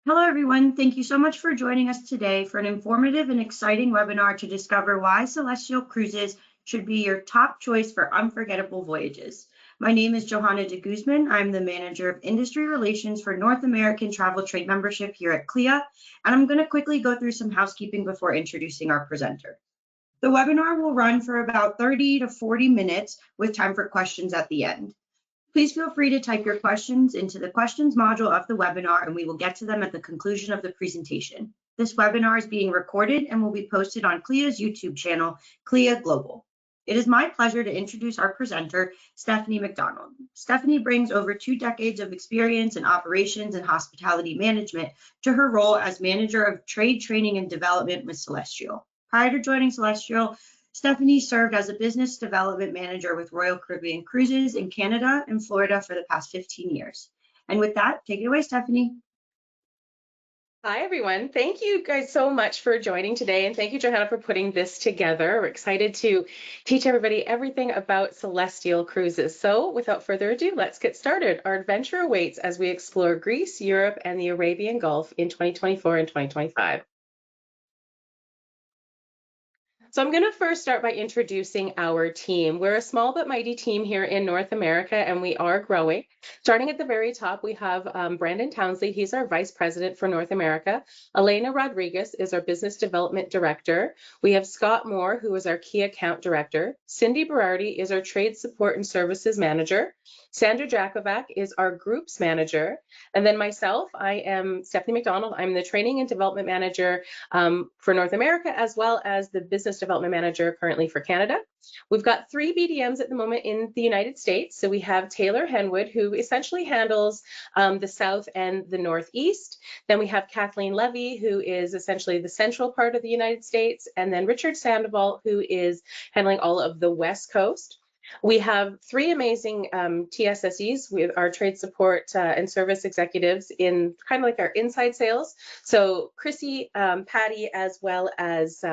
Hello, everyone. Thank you so much for joining us today for an informative and exciting webinar to discover why Celestial Cruises should be your top choice for unforgettable voyages. My name is Johanna de Guzman. I'm the Manager of Industry Relations for North American Travel Trade Membership here at CLIA, and I'm going to quickly go through some housekeeping before introducing our presenter. The webinar will run for about 30 to 40 minutes with time for questions at the end. Please feel free to type your questions into the questions module of the webinar, and we will get to them at the conclusion of the presentation. This webinar is being recorded and will be posted on CLIA's YouTube channel, CLIA Global. It is my pleasure to introduce our presenter, Stephanie McDonald. Stephanie brings over 2 decades of experience in operations and hospitality management to her role as Manager of Trade Training and Development with Celestyal. Prior to joining Celestyal, Stephanie served as a business development manager with Royal Caribbean Cruises in Canada and Florida for the past 15 years. And with that, take it away, Stephanie. Hi, everyone. Thank you guys so much for joining today. And thank you, Johanna, for putting this together. We're excited to teach everybody everything about Celestyal Cruises. So without further ado, let's get started. Our adventure awaits as we explore Greece, Europe, and the Arabian Gulf in 2024 and 2025. So I'm going to first start by introducing our team. We're a small but mighty team here in North America, and we are growing. Starting at the very top, we have Brandon Townsley. He's our Vice President for North America. Elena Rodriguez is our Business Development Director. We have Scott Moore, who is our Key Account Director. Cindy Berardi is our Trade Support and Services Manager. Sandra Jakovac is our Groups Manager. And then myself, I am Stephanie McDonald. I'm the Training and Development Manager for North America, as well as the Business Development Manager currently for Canada. We've got 3 BDMs at the moment in the United States. So we have Taylor Henwood, who essentially handles the South and the Northeast. Then we have Kathleen Levy, who is essentially the central part of the United States. And then Richard Sandoval, who is handling all of the West Coast. We have 3 amazing TSSEs with our trade support and service executives in kind of like our inside sales. So Chrissy, Patty, as well as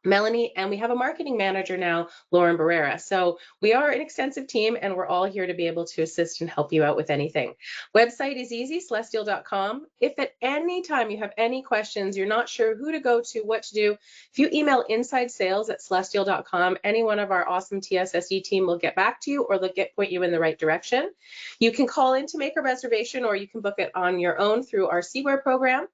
Melanie, and we have a marketing manager now, Lauren Barrera. So we are an extensive team, and we're all here to be able to assist and help you out with anything. Website is easy, celestyal.com. If at any time you have any questions, you're not sure who to go to, what to do, if you email inside sales at celestyal.com, any one of our awesome TSSE team will get back to you, or they'll point you in the right direction. You can call in to make a reservation, or you can book it on your own through our Seaware program.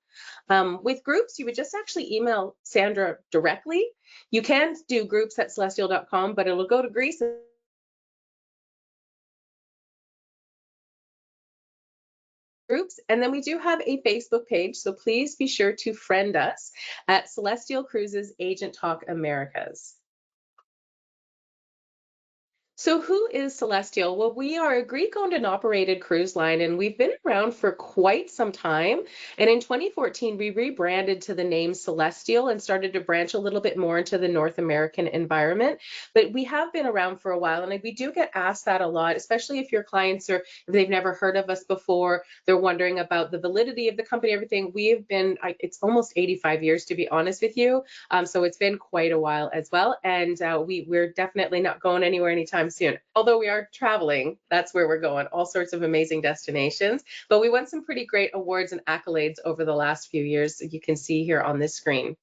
With groups, you would just actually email Sandra directly. You can do groups at celestyal.com, but it'll go to Greece. Groups, and then we do have a Facebook page, so please be sure to friend us at Celestyal Cruises Agent Talk Americas. So who is Celestyal? Well, we are a Greek-owned and operated cruise line, and we've been around for quite some time. And in 2014, we rebranded to the name Celestyal and started to branch a little bit more into the North American environment. But we have been around for a while, and we do get asked that a lot, especially if your clients if they've never heard of us before, they're wondering about the validity of the company, everything. We have been, it's almost 85 years, to be honest with you. So it's been quite a while as well. And we're definitely not going anywhere anytime soon. Although we are traveling, that's where we're going, all sorts of amazing destinations. But we won some pretty great awards and accolades over the last few years, you can see here on this screen.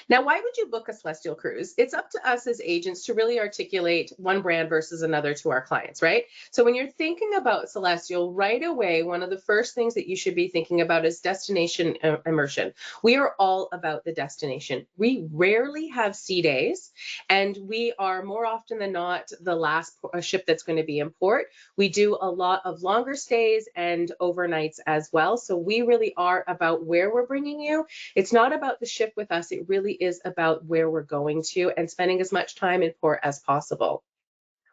Now, why would you book a Celestyal cruise? It's up to us as agents to really articulate one brand versus another to our clients, right? So when you're thinking about Celestyal, right away, one of the first things that you should be thinking about is destination immersion. We are all about the destination. We rarely have sea days, and we are more often than not the last ship that's going to be in port. We do a lot of longer stays and overnights as well. So we really are about where we're bringing you. It's not about the ship with us. It really is about where we're going to and spending as much time in port as possible.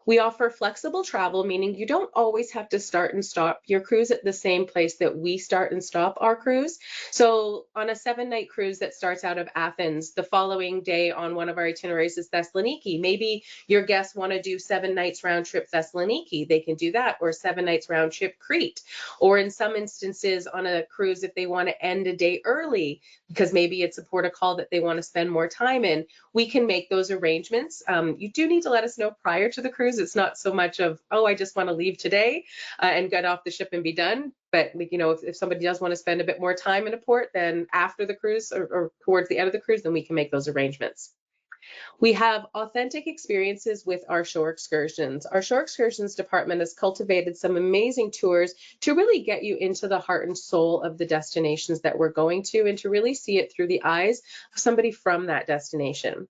We offer flexible travel, meaning you don't always have to start and stop your cruise at the same place that we start and stop our cruise. So on a 7-night cruise that starts out of Athens, the following day on one of our itineraries is Thessaloniki. Maybe your guests want to do 7 nights round trip Thessaloniki. They can do that, or 7 nights round trip Crete. Or in some instances on a cruise, if they want to end a day early, because maybe it's a port of call that they want to spend more time in, we can make those arrangements. You do need to let us know prior to the cruise cruise. It's not so much of, oh, I just want to leave today and get off the ship and be done. But if somebody does want to spend a bit more time in a port, then after the cruise or towards the end of the cruise, then we can make those arrangements. We have authentic experiences with our shore excursions. Our shore excursions department has cultivated some amazing tours to really get you into the heart and soul of the destinations that we're going to, and to really see it through the eyes of somebody from that destination.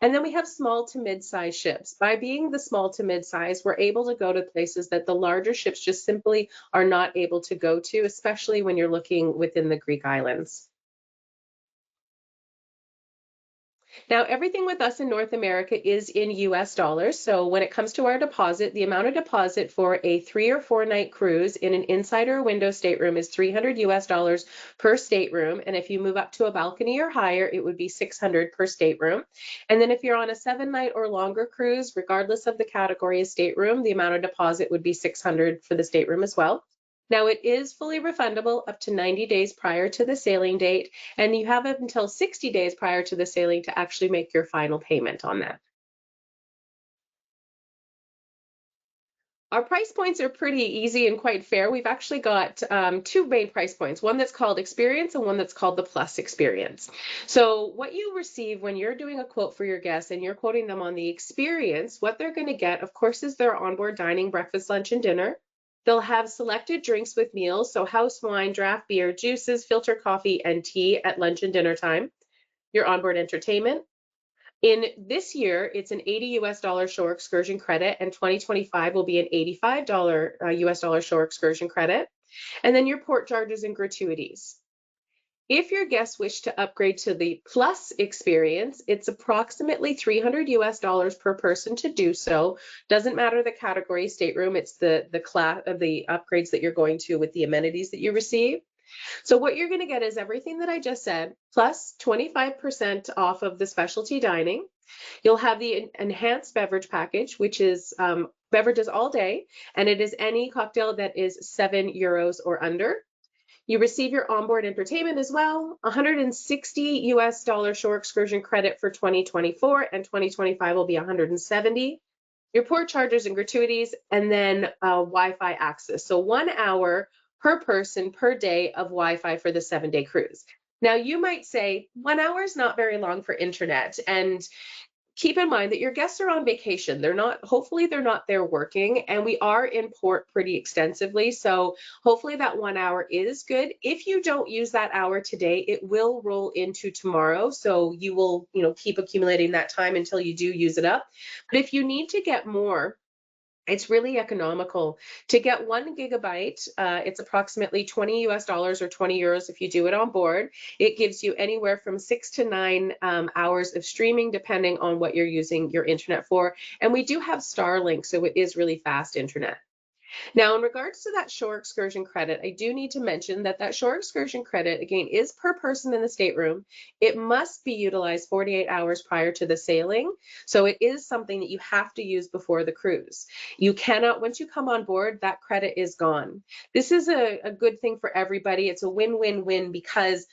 And then we have small to mid-size ships. By being the small to mid-size, we're able to go to places that the larger ships just simply are not able to go to, especially when you're looking within the Greek islands. Now, everything with us in North America is in US dollars. So when it comes to our deposit, the amount of deposit for a 3 or 4 night cruise in an inside or window stateroom is $300 US dollars per stateroom. And if you move up to a balcony or higher, it would be $600 per stateroom. And then if you're on a 7-night or longer cruise, regardless of the category of stateroom, the amount of deposit would be $600 for the stateroom as well. Now, it is fully refundable up to 90 days prior to the sailing date, and you have until 60 days prior to the sailing to actually make your final payment on that. Our price points are pretty easy and quite fair. We've actually got 2 main price points, one that's called Experience and one that's called the Plus Experience. So what you receive when you're doing a quote for your guests and you're quoting them on the Experience, what they're going to get, of course, is their onboard dining, breakfast, lunch, and dinner. They'll have selected drinks with meals, so house wine, draft beer, juices, filter coffee, and tea at lunch and dinner time. Your onboard entertainment. In this year, it's an $80 US dollar shore excursion credit, and 2025 will be an $85 US dollar shore excursion credit. And then your port charges and gratuities. If your guests wish to upgrade to the Plus experience, it's approximately $300 US dollars per person to do so. Doesn't matter the category stateroom, it's the class of the upgrades that you're going to with the amenities that you receive. So what you're going to get is everything that I just said, plus 25% off of the specialty dining. You'll have the enhanced beverage package, which is beverages all day, and it is any cocktail that is €7 or under. You receive your onboard entertainment as well, 160 US dollar shore excursion credit for 2024, and 2025 will be 170. Your port charges and gratuities, and then Wi-Fi access. So 1 hour per person per day of Wi-Fi for the 7-day cruise. Now you might say 1 hour is not very long for internet, and keep in mind that your guests are on vacation. Hopefully they're not there working, and we are in port pretty extensively. So hopefully that 1 hour is good. If you don't use that hour today, it will roll into tomorrow. So you will, keep accumulating that time until you do use it up. But if you need to get more, it's really economical. To get 1 gigabyte, it's approximately $20 US dollars or €20 if you do it on board. It gives you anywhere from 6 to 9 hours of streaming, depending on what you're using your internet for. And we do have Starlink, so it is really fast internet. Now, in regards to that shore excursion credit, I do need to mention that that shore excursion credit, again, is per person in the stateroom. It must be utilized 48 hours prior to the sailing. So it is something that you have to use before the cruise. You cannot, once you come on board, that credit is gone. This is a good thing for everybody. It's a win-win-win because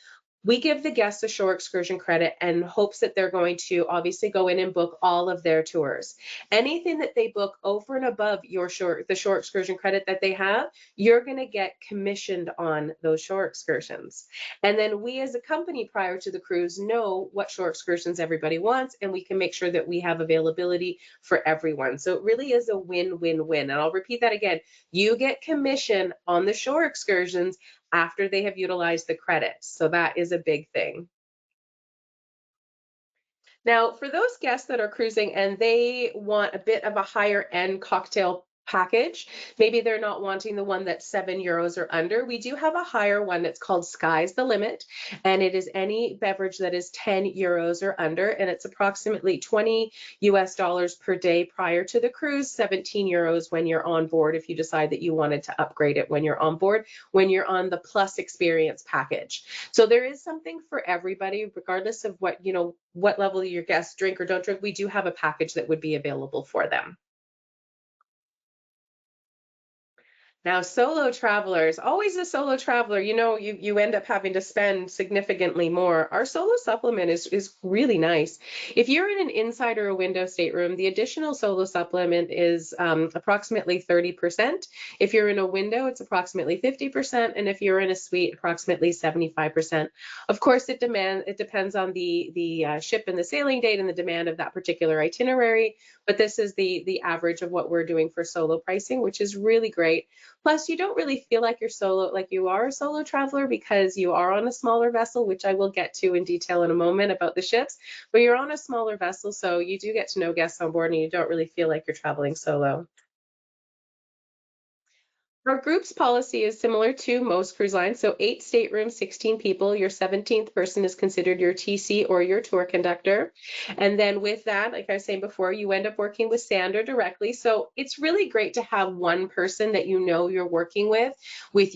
we give the guests a shore excursion credit and hopes that they're going to obviously go in and book all of their tours. Anything that they book over and above the shore excursion credit that they have, you're going to get commissioned on those shore excursions. And then we as a company prior to the cruise know what shore excursions everybody wants, and we can make sure that we have availability for everyone. So it really is a win-win-win. And I'll repeat that again. You get commission on the shore excursions after they have utilized the credits. So that is a big thing. Now, for those guests that are cruising and they want a bit of a higher end cocktail package, maybe they're not wanting the one that's €7 or under, we do have a higher one that's called Sky's the Limit, and it is any beverage that is €10 or under, and it's approximately $20 US dollars per day prior to the cruise, €17 when you're on board if you decide that you wanted to upgrade it when you're on board, when you're on the Plus Experience package. So there is something for everybody, regardless of what level your guests drink or don't drink. We do have a package that would be available for them. Now, solo travelers, always a solo traveler, you end up having to spend significantly more. Our solo supplement is really nice. If you're in an inside or a window stateroom, the additional solo supplement is approximately 30%. If you're in a window, it's approximately 50%. And if you're in a suite, approximately 75%. Of course, it depends on the ship and the sailing date and the demand of that particular itinerary. But this is the average of what we're doing for solo pricing, which is really great. Plus, you don't really feel like you are a solo traveler because you are on a smaller vessel, which I will get to in detail in a moment about the ships, but you're on a smaller vessel, so you do get to know guests on board and you don't really feel like you're traveling solo. Our groups policy is similar to most cruise lines. So 8 staterooms, 16 people. Your 17th person is considered your TC or your tour conductor. And then with that, like I was saying before, you end up working with Sandra directly. So it's really great to have one person that you know you're working with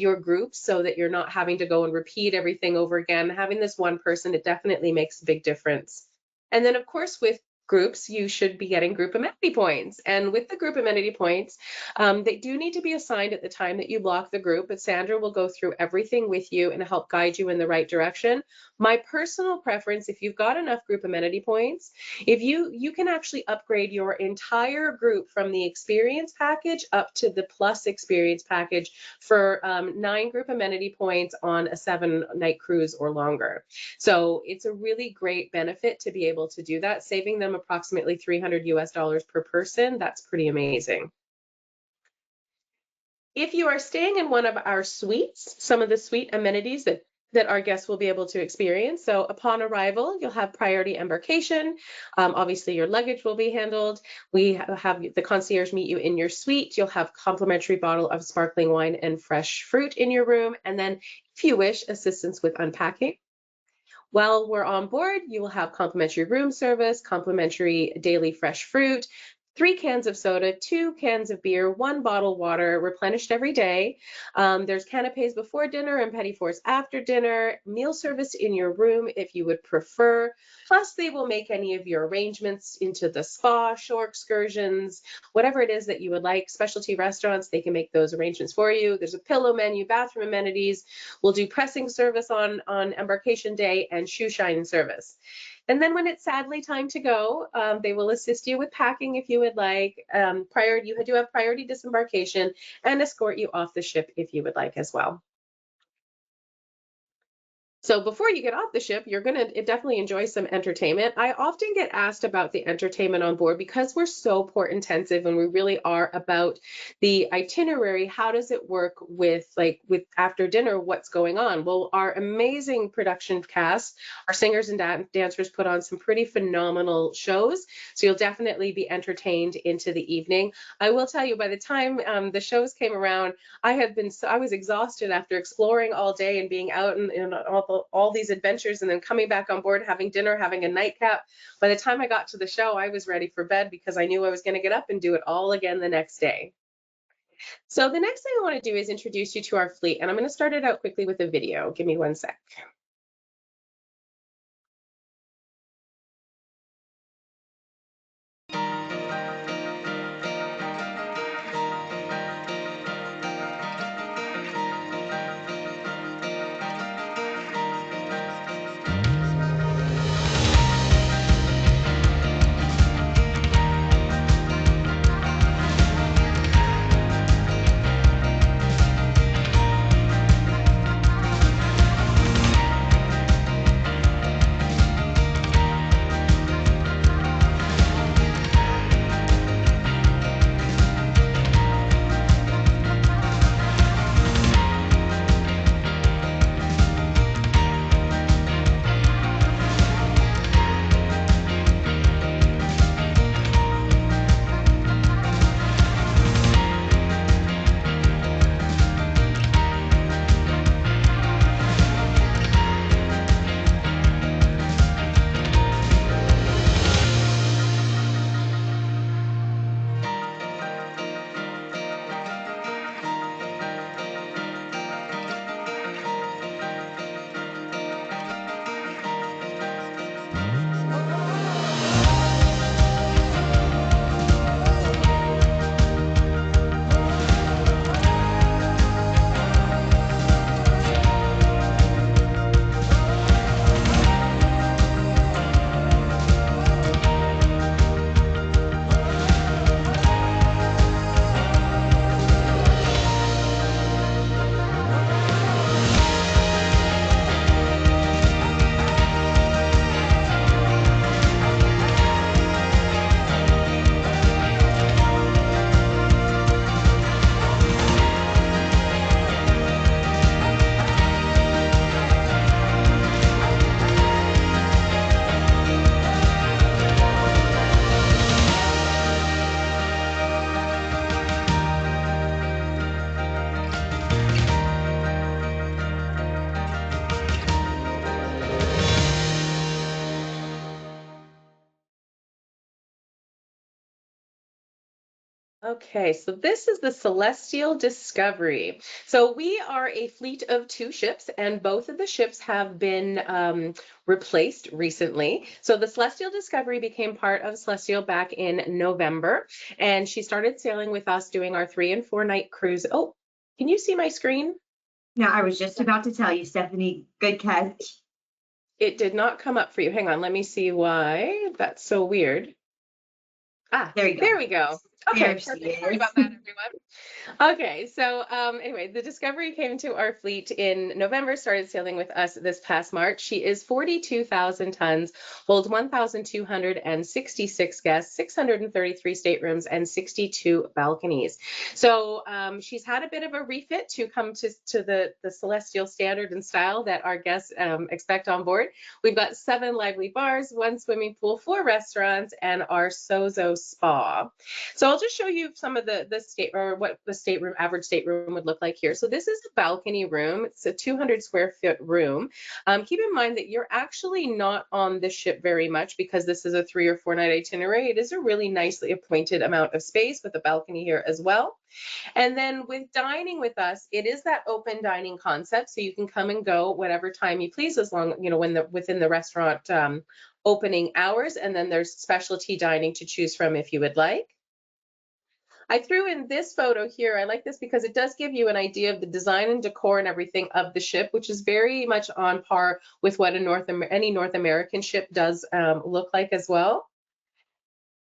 your group so that you're not having to go and repeat everything over again. Having this one person, it definitely makes a big difference. And then, of course, with groups, you should be getting group amenity points. And with the group amenity points, they do need to be assigned at the time that you block the group, but Sandra will go through everything with you and help guide you in the right direction. My personal preference, if you've got enough group amenity points, if you can actually upgrade your entire group from the experience package up to the plus experience package for 9 group amenity points on a 7-night cruise or longer. So it's a really great benefit to be able to do that, saving them approximately $300 per person. That's pretty amazing. If you are staying in one of our suites, some of the suite amenities that our guests will be able to experience. So upon arrival, you'll have priority embarkation. Obviously, your luggage will be handled. We have the concierge meet you in your suite. You'll have complimentary bottle of sparkling wine and fresh fruit in your room. And then if you wish, assistance with unpacking. While we're on board, you will have complimentary room service, complimentary daily fresh fruit, 3 cans of soda, 2 cans of beer, 1 bottle of water, replenished every day. There's canapes before dinner and petit fours after dinner, meal service in your room if you would prefer. Plus, they will make any of your arrangements into the spa, shore excursions, whatever it is that you would like. Specialty restaurants, they can make those arrangements for you. There's a pillow menu, bathroom amenities. We'll do pressing service on embarkation day and shoe shine service. And then when it's sadly time to go, they will assist you with packing if you would like. You do have priority disembarkation and escort you off the ship if you would like as well. So before you get off the ship, you're going to definitely enjoy some entertainment. I often get asked about the entertainment on board because we're so port intensive and we really are about the itinerary. How does it work with after dinner, what's going on? Well, our amazing production cast, our singers and dancers put on some pretty phenomenal shows. So you'll definitely be entertained into the evening. I will tell you, by the time the shows came around, I was exhausted after exploring all day and being out in all these adventures and then coming back on board, having dinner, having a nightcap. By the time I got to the show, I was ready for bed because I knew I was going to get up and do it all again the next day. So the next thing I want to do is introduce you to our fleet, and I'm going to start it out quickly with a video. Give me one sec. Okay, so this is the Celestyal Discovery. So we are a fleet of 2 ships, and both of the ships have been replaced recently. So the Celestial Discovery became part of Celestial back in November, and she started sailing with us doing our 3 and 4 night cruise. Oh, can you see my screen? No, I was just about to tell you, Stephanie, good catch. It did not come up for you. Hang on, let me see why. That's so weird. Ah, There you go. there we go. Okay, There she perfect. Sorry is. about that, everyone. Okay, so anyway, the Discovery came to our fleet in November, started sailing with us this past March. She is 42,000 tons, holds 1,266 guests, 633 staterooms, and 62 balconies. So she's had a bit of a refit to come to the Celestial standard and style that our guests expect on board. We've got 7 lively bars, 1 swimming pool, 4 restaurants, and our Sozo spa. So I'll just show you some of the state or what the stateroom average stateroom would look like here. So this is a balcony room. It's a 200 square foot room. Keep in mind that you're actually not on the ship very much because this is a 3 or 4 night itinerary. It is a really nicely appointed amount of space with a balcony here as well. And then with dining with us, it is that open dining concept. So you can come and go whatever time you please, as long, within the restaurant opening hours. And then there's specialty dining to choose from if you would like. I threw in this photo here. I like this because it does give you an idea of the design and decor and everything of the ship, which is very much on par with what any North American ship does look like as well.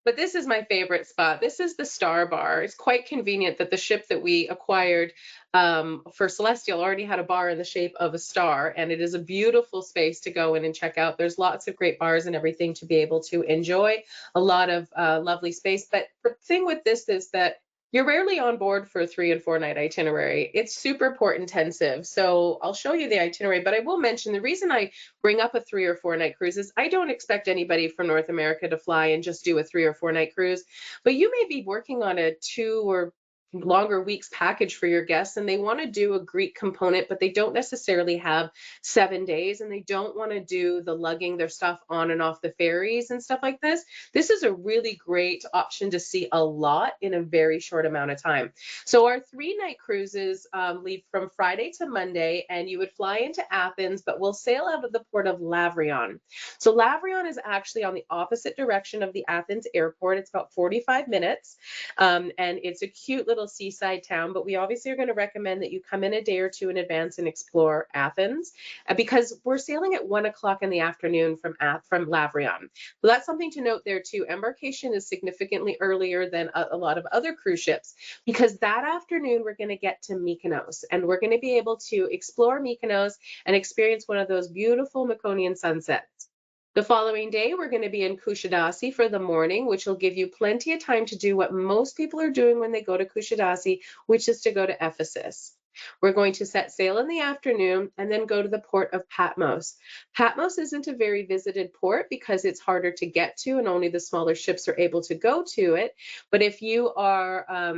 But this is my favorite spot. This is the Star Bar. It's quite convenient that the ship that we acquired for Celestyal already had a bar in the shape of a star, and it is a beautiful space to go in and check out. There's lots of great bars and everything to be able to enjoy, a lot of lovely space. But the thing with this is that you're rarely on board for a 3 and 4 night itinerary. It's super port intensive. So I'll show you the itinerary, but I will mention the reason I bring up a 3 or 4 night cruise is I don't expect anybody from North America to fly and just do a 3 or 4 night cruise, but you may be working on a 2 or longer weeks package for your guests and they want to do a Greek component, but they don't necessarily have 7 days and they don't want to do the lugging their stuff on and off the ferries and stuff like this. This is a really great option to see a lot in a very short amount of time. So our 3 night cruises leave from Friday to Monday, and you would fly into Athens, but we'll sail out of the port of Lavrion. So Lavrion is actually on the opposite direction of the Athens airport. It's about 45 minutes, and it's a cute little seaside town, but we obviously are going to recommend that you come in a day or 2 in advance and explore Athens because we're sailing at 1 o'clock in the afternoon from Lavrion. So that's something to note there too. Embarkation is significantly earlier than a lot of other cruise ships because that afternoon we're going to get to Mykonos and we're going to be able to explore Mykonos and experience one of those beautiful Mykonoan sunsets. The following day, we're going to be in Kusadasi for the morning, which will give you plenty of time to do what most people are doing when they go to Kusadasi, which is to go to Ephesus. We're going to set sail in the afternoon and then go to the port of Patmos. Patmos isn't a very visited port because it's harder to get to and only the smaller ships are able to go to it. But if you are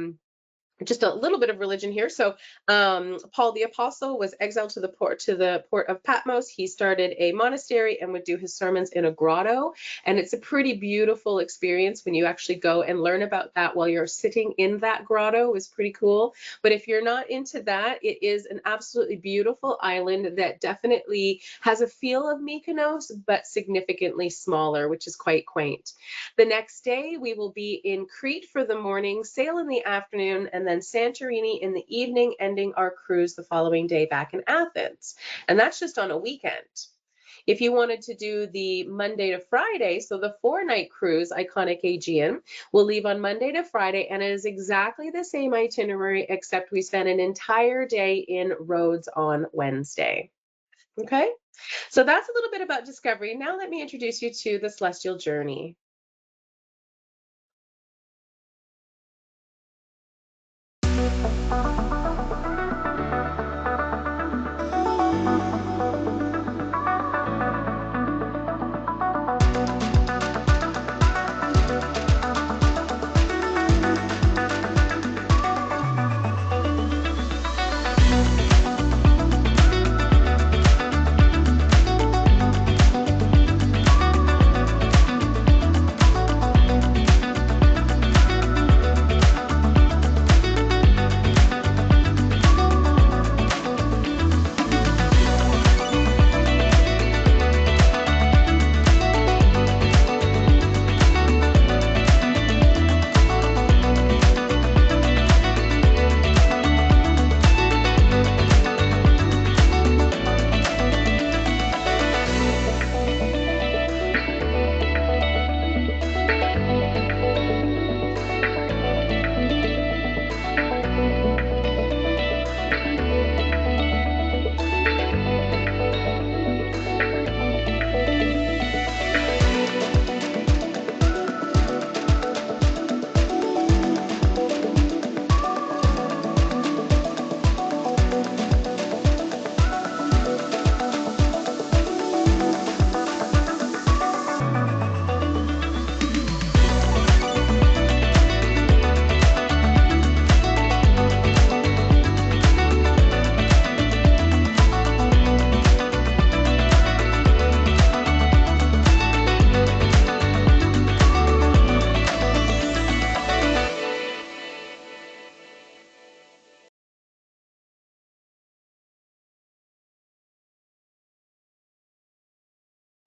just a little bit of religion here. So Paul the Apostle was exiled to the port of Patmos. He started a monastery and would do his sermons in a grotto. And it's a pretty beautiful experience when you actually go and learn about that while you're sitting in that grotto. Is pretty cool. But if you're not into that, it is an absolutely beautiful island that definitely has a feel of Mykonos, but significantly smaller, which is quite quaint. The next day, we will be in Crete for the morning, sail in the afternoon, and then Santorini in the evening, ending our cruise the following day back in Athens. And that's just on a weekend. If you wanted to do the Monday to Friday, so the 4 night cruise, Iconic Aegean, will leave on Monday to Friday, and it is exactly the same itinerary, except we spent an entire day in Rhodes on Wednesday. Okay, so that's a little bit about Discovery. Now let me introduce you to the Celestial Journey.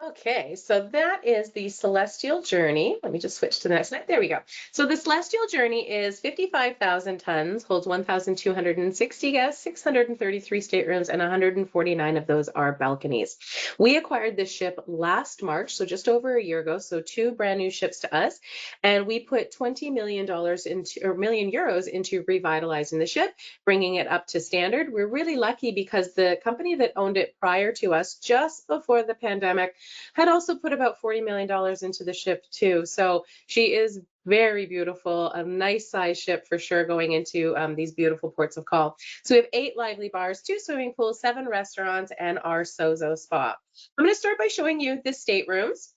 Okay, so that is the Celestial Journey. Let me just switch to the next slide. There we go. So the Celestial Journey is 55,000 tons, holds 1,260 guests, 633 staterooms, and 149 of those are balconies. We acquired this ship last March, so just over a year ago, so two brand new ships to us, and we put $20 million into, or million euros into revitalizing the ship, bringing it up to standard. We're really lucky because the company that owned it prior to us, just before the pandemic, had also put about $40 million into the ship too. So she is very beautiful, a nice size ship for sure going into these beautiful ports of call. So we have 8 lively bars, 2 swimming pools, 7 restaurants, and our Sozo spa. I'm going to start by showing you the staterooms.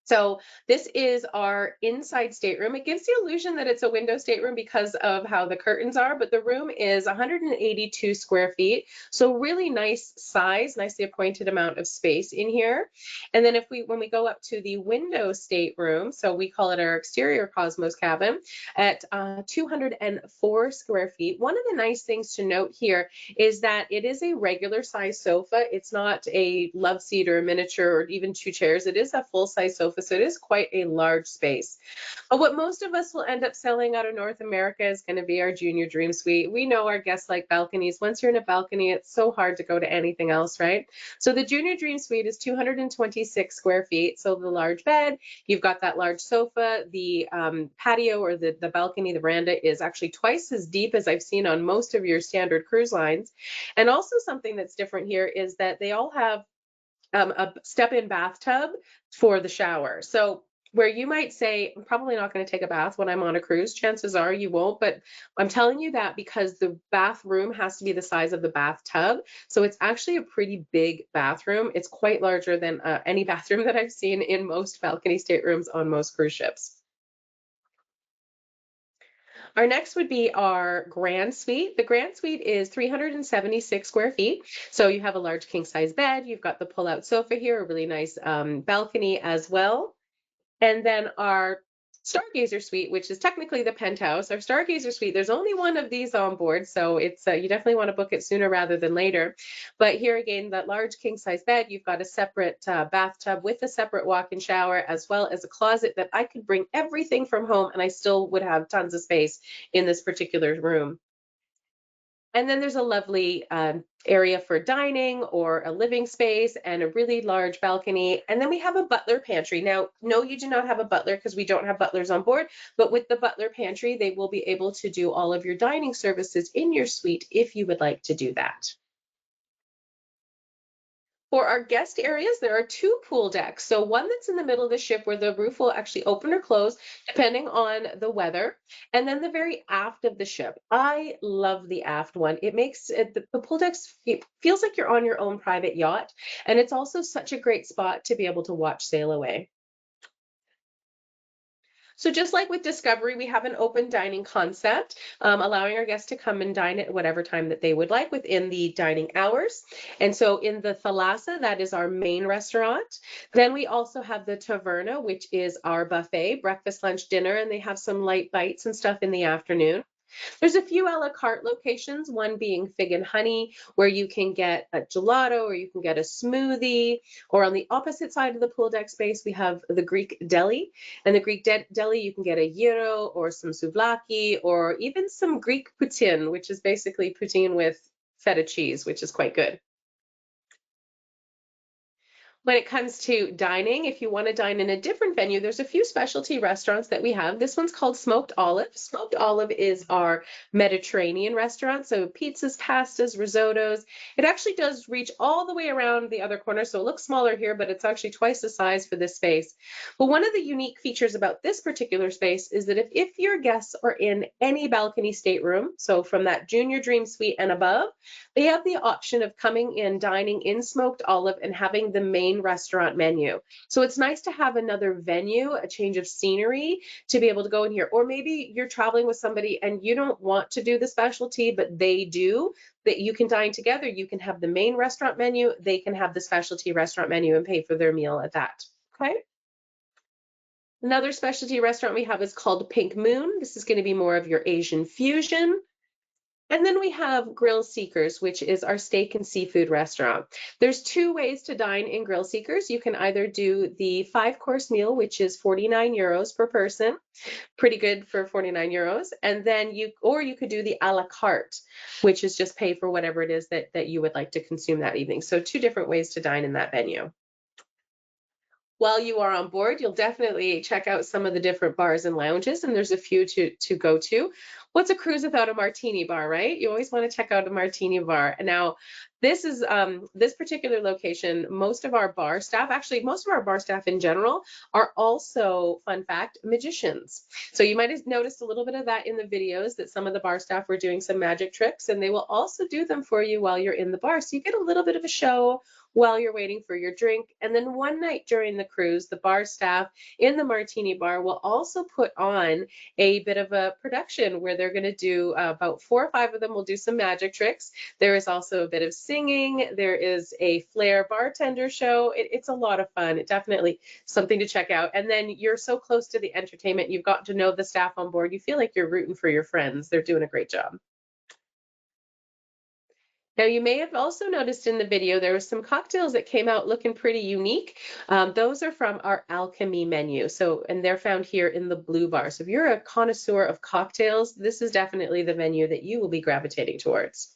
So this is our inside stateroom. It gives the illusion that it's a window stateroom because of how the curtains are, but the room is 182 square feet. So really nice size, nicely appointed amount of space in here. And then when we go up to the window stateroom, so we call it our exterior Cosmos cabin at 204 square feet. One of the nice things to note here is that it is a regular size sofa. It's not a love seat or a miniature or even 2 chairs. It is a full size sofa. So it is quite a large space. But what most of us will end up selling out of North America is going to be our Junior Dream Suite. We know our guests like balconies. Once you're in a balcony, it's so hard to go to anything else, right? So the Junior Dream Suite is 226 square feet. So the large bed, you've got that large sofa, the patio or the balcony, the veranda is actually twice as deep as I've seen on most of your standard cruise lines. And also something that's different here is that they all have a step-in bathtub for the shower. So where you might say, I'm probably not going to take a bath when I'm on a cruise, chances are you won't, but I'm telling you that because the bathroom has to be the size of the bathtub. So it's actually a pretty big bathroom. It's quite larger than any bathroom that I've seen in most balcony staterooms on most cruise ships. Our next would be our Grand Suite. The Grand Suite is 376 square feet. So you have a large king size bed. You've got the pull-out sofa here, a really nice balcony as well. And then our Stargazer Suite, which is technically the penthouse. Our Stargazer Suite, there's only one of these on board, so it's you definitely want to book it sooner rather than later. But here again, that large king size bed, you've got a separate bathtub with a separate walk-in shower, as well as a closet that I could bring everything from home and I still would have tons of space in this particular room. And then there's a lovely area for dining or a living space and a really large balcony. And then we have a butler pantry. Now, no, you do not have a butler because we don't have butlers on board, but with the butler pantry, they will be able to do all of your dining services in your suite if you would like to do that. For our guest areas, there are 2 pool decks. So one that's in the middle of the ship where the roof will actually open or close depending on the weather. And then the very aft of the ship. I love the aft one. It makes the pool decks feels like you're on your own private yacht. And it's also such a great spot to be able to watch sail away. So just like with Discovery, we have an open dining concept, allowing our guests to come and dine at whatever time that they would like within the dining hours. And so in the Thalassa, that is our main restaurant. Then we also have the Taverna, which is our buffet, breakfast, lunch, dinner, and they have some light bites and stuff in the afternoon. There's a few a la carte locations, one being Fig and Honey, where you can get a gelato or you can get a smoothie. Or on the opposite side of the pool deck space, we have the Greek deli. And the Greek deli, you can get a gyro or some souvlaki or even some Greek poutine, which is basically poutine with feta cheese, which is quite good. When it comes to dining, if you want to dine in a different venue, there's a few specialty restaurants that we have. This one's called Smoked Olive. Smoked Olive is our Mediterranean restaurant. So pizzas, pastas, risottos. It actually does reach all the way around the other corner. So it looks smaller here, but it's actually twice the size for this space. But one of the unique features about this particular space is that if your guests are in any balcony stateroom, so from that Junior Dream Suite and above, they have the option of coming in, dining in Smoked Olive and having the main restaurant menu. So it's nice to have another venue, a change of scenery to be able to go in here. Or maybe you're traveling with somebody and you don't want to do the specialty, but they do, that you can dine together. You can have the main restaurant menu, they can have the specialty restaurant menu and pay for their meal at that. Okay. Another specialty restaurant we have is called Pink Moon. This is going to be more of your Asian fusion. And then we have Grill Seekers, which is our steak and seafood restaurant. There's two ways to dine in Grill Seekers. You can either do the 5-course meal, which is 49 euros per person, pretty good for 49 euros. And then you could do the a la carte, which is just pay for whatever it is that you would like to consume that evening. So two different ways to dine in that venue. While you are on board, you'll definitely check out some of the different bars and lounges, and there's a few to go to. What's a cruise without a martini bar, right? You always want to check out a martini bar. Now, this particular location, most of our bar staff, actually most of our bar staff in general, are also, fun fact, magicians. So you might have noticed a little bit of that in the videos, that some of the bar staff were doing some magic tricks, and they will also do them for you while you're in the bar. So you get a little bit of a show while you're waiting for your drink. And then one night during the cruise, the bar staff in the martini bar will also put on a bit of a production where they're going to do about 4 or 5 of them will do some magic tricks. There is also a bit of singing. There is a flair bartender show. It's a lot of fun. It definitely something to check out. And then you're so close to the entertainment. You've got to know the staff on board. You feel like you're rooting for your friends. They're doing a great job. Now, you may have also noticed in the video, there were some cocktails that came out looking pretty unique. Those are from our alchemy menu. And they're found here in the blue bar. So if you're a connoisseur of cocktails, this is definitely the menu that you will be gravitating towards.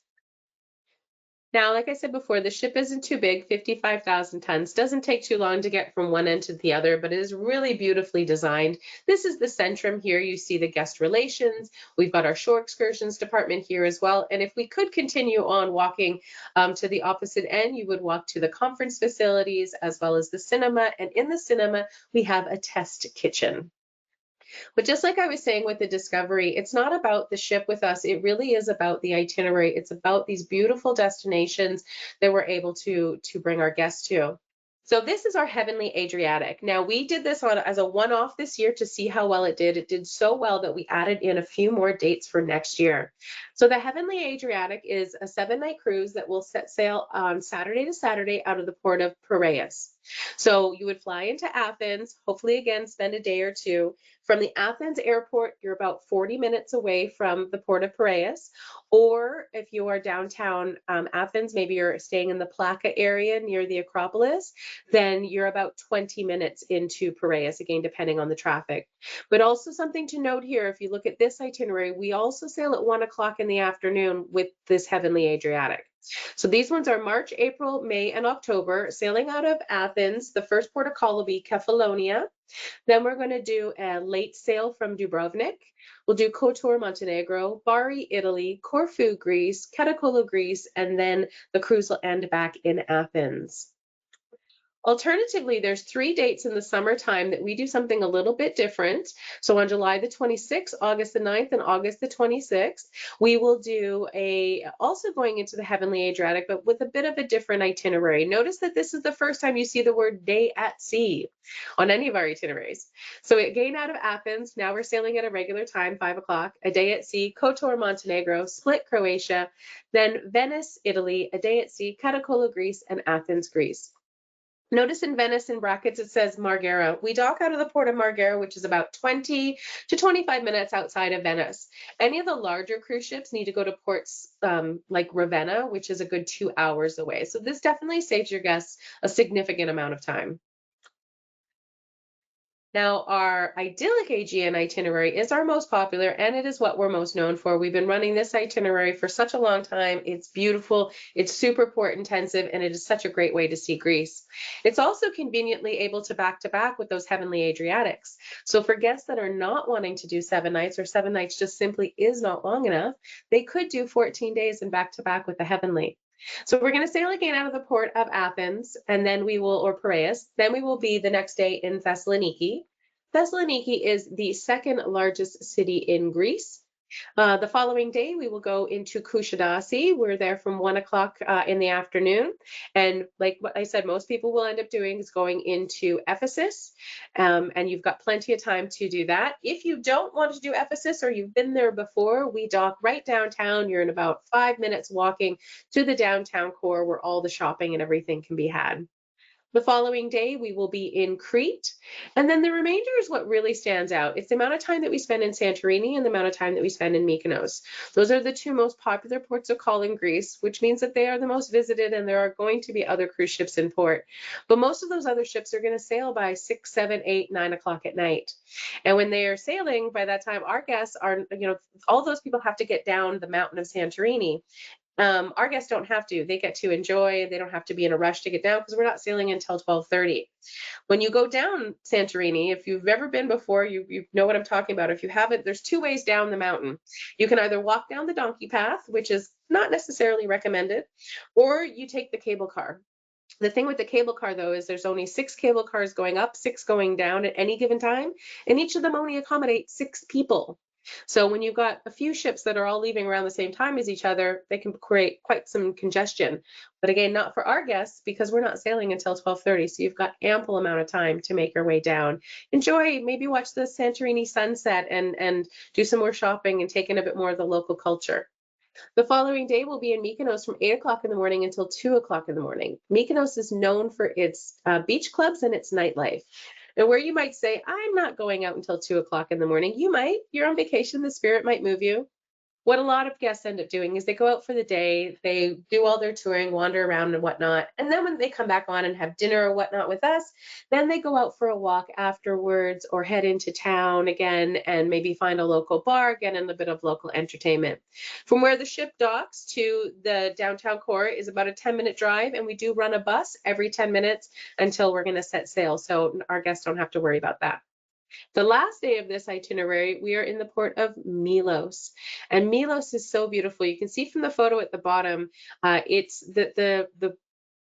Now, like I said before, the ship isn't too big, 55,000 tons. Doesn't take too long to get from one end to the other, but it is really beautifully designed. This is the Centrum here. You see the guest relations. We've got our shore excursions department here as well. And if we could continue on walking to the opposite end, you would walk to the conference facilities as well as the cinema. And in the cinema, we have a test kitchen. But just like I was saying with the Discovery, it's not about the ship with us. It really is about the itinerary. It's about these beautiful destinations that we're able to bring our guests to. So this is our Heavenly Adriatic. Now we did this as a one-off this year to see how well it did. It did so well that we added in a few more dates for next year. So the Heavenly Adriatic is a 7-night cruise that will set sail on Saturday to Saturday out of the port of Piraeus. So you would fly into Athens, hopefully again spend a day or two. From the Athens airport, you're about 40 minutes away from the port of Piraeus. Or if you are downtown Athens, maybe you're staying in the Plaka area near the Acropolis, then you're about 20 minutes into Piraeus, again, depending on the traffic. But also something to note here, if you look at this itinerary, we also sail at 1 o'clock in the afternoon with this Heavenly Adriatic. So these ones are March, April, May, and October, sailing out of Athens. The first port of call will be Kefalonia. Then we're going to do a late sail from Dubrovnik. We'll do Kotor, Montenegro, Bari, Italy, Corfu, Greece, Katakolo, Greece, and then the cruise will end back in Athens. Alternatively, there's 3 dates in the summertime that we do something a little bit different. So on July the 26th, August the 9th, and August the 26th, we will do also going into the Heavenly Adriatic, but with a bit of a different itinerary. Notice that this is the first time you see the word day at sea on any of our itineraries. So again, out of Athens, now we're sailing at a regular time, 5 o'clock, a day at sea, Kotor, Montenegro, Split, Croatia, then Venice, Italy, a day at sea, Katakolo, Greece, and Athens, Greece. Notice in Venice in brackets, it says Marghera. We dock out of the port of Marghera, which is about 20 to 25 minutes outside of Venice. Any of the larger cruise ships need to go to ports like Ravenna, which is a good 2 hours away. So this definitely saves your guests a significant amount of time. Now, our idyllic Aegean itinerary is our most popular, and it is what we're most known for. We've been running this itinerary for such a long time. It's beautiful, it's super port intensive, and it is such a great way to see Greece. It's also conveniently able to back with those Heavenly Adriatics. So for guests that are not wanting to do 7 nights, or 7 nights just simply is not long enough, they could do 14 days and back to back with the Heavenly. So we're going to sail again out of the port of Athens, and then or Piraeus, then we will be the next day in Thessaloniki. Thessaloniki is the second largest city in Greece. The following day, we will go into Kusadasi. We're there from 1 o'clock in the afternoon. And like what I said, most people will end up doing is going into Ephesus. And you've got plenty of time to do that. If you don't want to do Ephesus or you've been there before, we dock right downtown. You're in about 5 minutes walking to the downtown core where all the shopping and everything can be had. The following day, we will be in Crete. And then the remainder is what really stands out. It's the amount of time that we spend in Santorini and the amount of time that we spend in Mykonos. Those are the two most popular ports of call in Greece, which means that they are the most visited, and there are going to be other cruise ships in port. But most of those other ships are going to sail by 6, 7, 8, 9 o'clock at night. And when they are sailing, by that time, our guests are, all those people have to get down the mountain of Santorini. Our guests don't have to. They get to enjoy. They don't have to be in a rush to get down because we're not sailing until 12:30. When you go down Santorini, if you've ever been before, you know what I'm talking about. If you haven't, there's two ways down the mountain. You can either walk down the donkey path, which is not necessarily recommended, or you take the cable car. The thing with the cable car, though, is there's only 6 cable cars going up, 6 going down at any given time, and each of them only accommodates 6 people. So when you've got a few ships that are all leaving around the same time as each other, they can create quite some congestion. But again, not for our guests because we're not sailing until 12:30. So you've got ample amount of time to make your way down. Enjoy, maybe watch the Santorini sunset and do some more shopping and take in a bit more of the local culture. The following day will be in Mykonos from 8 o'clock in the morning until 2 o'clock in the morning. Mykonos is known for its beach clubs and its nightlife. And where you might say, I'm not going out until 2 o'clock in the morning, you might. You're on vacation, the spirit might move you. What a lot of guests end up doing is they go out for the day, they do all their touring, wander around and whatnot. And then when they come back on and have dinner or whatnot with us, then they go out for a walk afterwards or head into town again and maybe find a local bar, get in a bit of local entertainment. From where the ship docks to the downtown core is about a 10-minute drive, and we do run a bus every 10 minutes until we're going to set sail. So our guests don't have to worry about that. The last day of this itinerary, we are in the port of Milos. And Milos is so beautiful. You can see from the photo at the bottom, it's the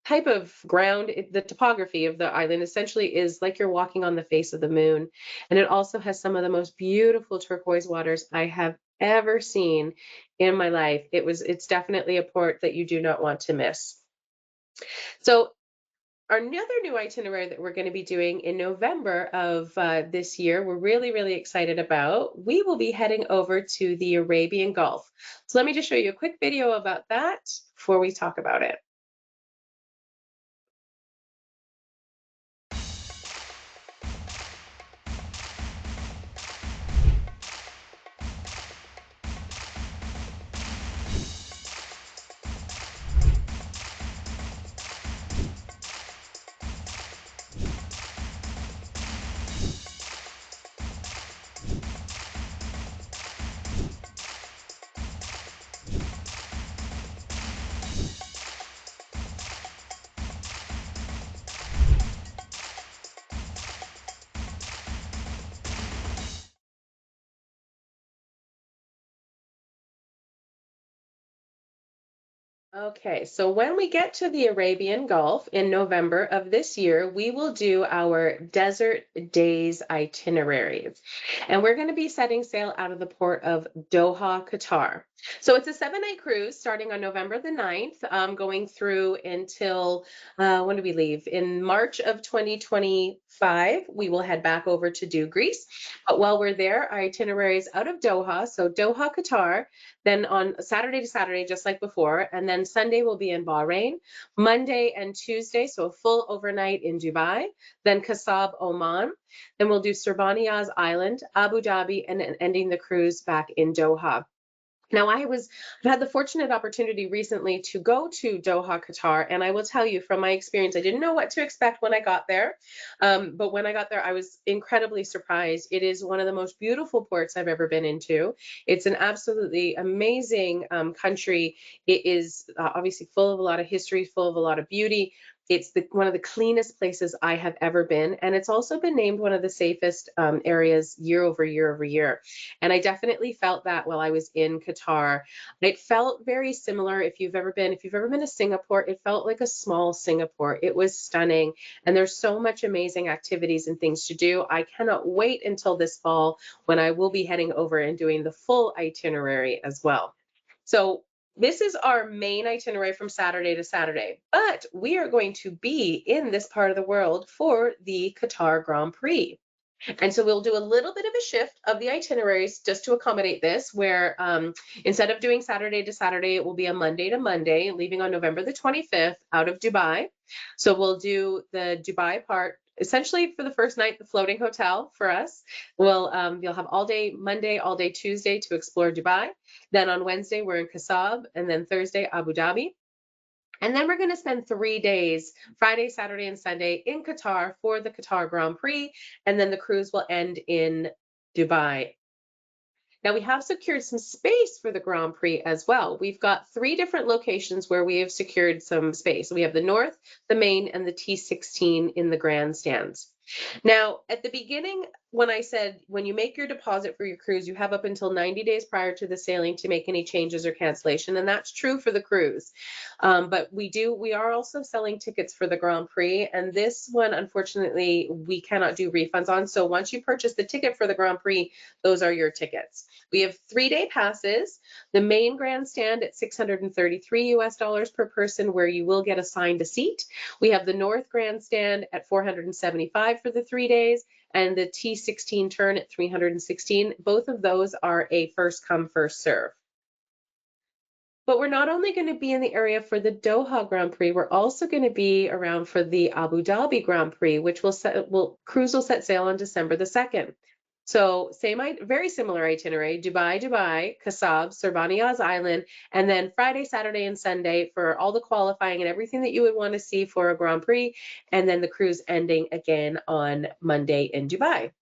type of ground, the topography of the island essentially is like you're walking on the face of the moon. And it also has some of the most beautiful turquoise waters I have ever seen in my life. It's definitely a port that you do not want to miss. So another new itinerary that we're going to be doing in November of this year, we're really, really excited about. We will be heading over to the Arabian Gulf. So let me just show you a quick video about that before we talk about it. Okay, so when we get to the Arabian Gulf in November of this year, we will do our Desert Days itineraries. And we're going to be setting sail out of the port of Doha, Qatar. So it's a 7-night cruise starting on November the 9th, going through until, when do we leave? In March of 2025, we will head back over to do Greece. But while we're there, our itinerary is out of Doha, so Doha, Qatar, then on Saturday to Saturday, just like before. And then Sunday will be in Bahrain, Monday and Tuesday, so a full overnight in Dubai, then Kasab, Oman. Then we'll do Sirbaniyaz Island, Abu Dhabi, and ending the cruise back in Doha. Now, I've had the fortunate opportunity recently to go to Doha, Qatar, and I will tell you from my experience, I didn't know what to expect when I got there. But when I got there, I was incredibly surprised. It is one of the most beautiful ports I've ever been into. It's an absolutely amazing country. It is obviously full of a lot of history, full of a lot of beauty. It's one of the cleanest places I have ever been. And it's also been named one of the safest areas year over year over year. And I definitely felt that while I was in Qatar. It felt very similar if you've ever been to Singapore, it felt like a small Singapore. It was stunning. And there's so much amazing activities and things to do. I cannot wait until this fall when I will be heading over and doing the full itinerary as well. So this is our main itinerary from Saturday to Saturday, but we are going to be in this part of the world for the Qatar Grand Prix. And so we'll do a little bit of a shift of the itineraries just to accommodate this, where instead of doing Saturday to Saturday, it will be a Monday to Monday, leaving on November the 25th out of Dubai. So we'll do the Dubai part essentially for the first night, the floating hotel for us. You'll have all day Monday, all day Tuesday to explore Dubai. Then on Wednesday, we're in Kasab, and then Thursday, Abu Dhabi. And then we're going to spend 3 days, Friday, Saturday, and Sunday in Qatar for the Qatar Grand Prix. And then the cruise will end in Dubai. Now we have secured some space for the Grand Prix as well. We've got 3 different locations where we have secured some space. We have the North, the Main, and the T16 in the grandstands. Now, at the beginning, when I said when you make your deposit for your cruise, you have up until 90 days prior to the sailing to make any changes or cancellation, and that's true for the cruise. But we are also selling tickets for the Grand Prix, and this one, unfortunately, we cannot do refunds on. So once you purchase the ticket for the Grand Prix, those are your tickets. We have 3-day passes. The main grandstand at $633 US per person, where you will get assigned a seat. We have the North grandstand at $475 for the 3 days, and the T16 turn at $316. Both of those are a first come, first serve. But we're not only going to be in the area for the Doha Grand Prix, we're also going to be around for the Abu Dhabi Grand Prix, which cruise will set sail on December the 2nd. So very similar itinerary: Dubai, Kasab, Sirbaniyaz Island, and then Friday, Saturday, and Sunday for all the qualifying and everything that you would want to see for a Grand Prix, and then the cruise ending again on Monday in Dubai.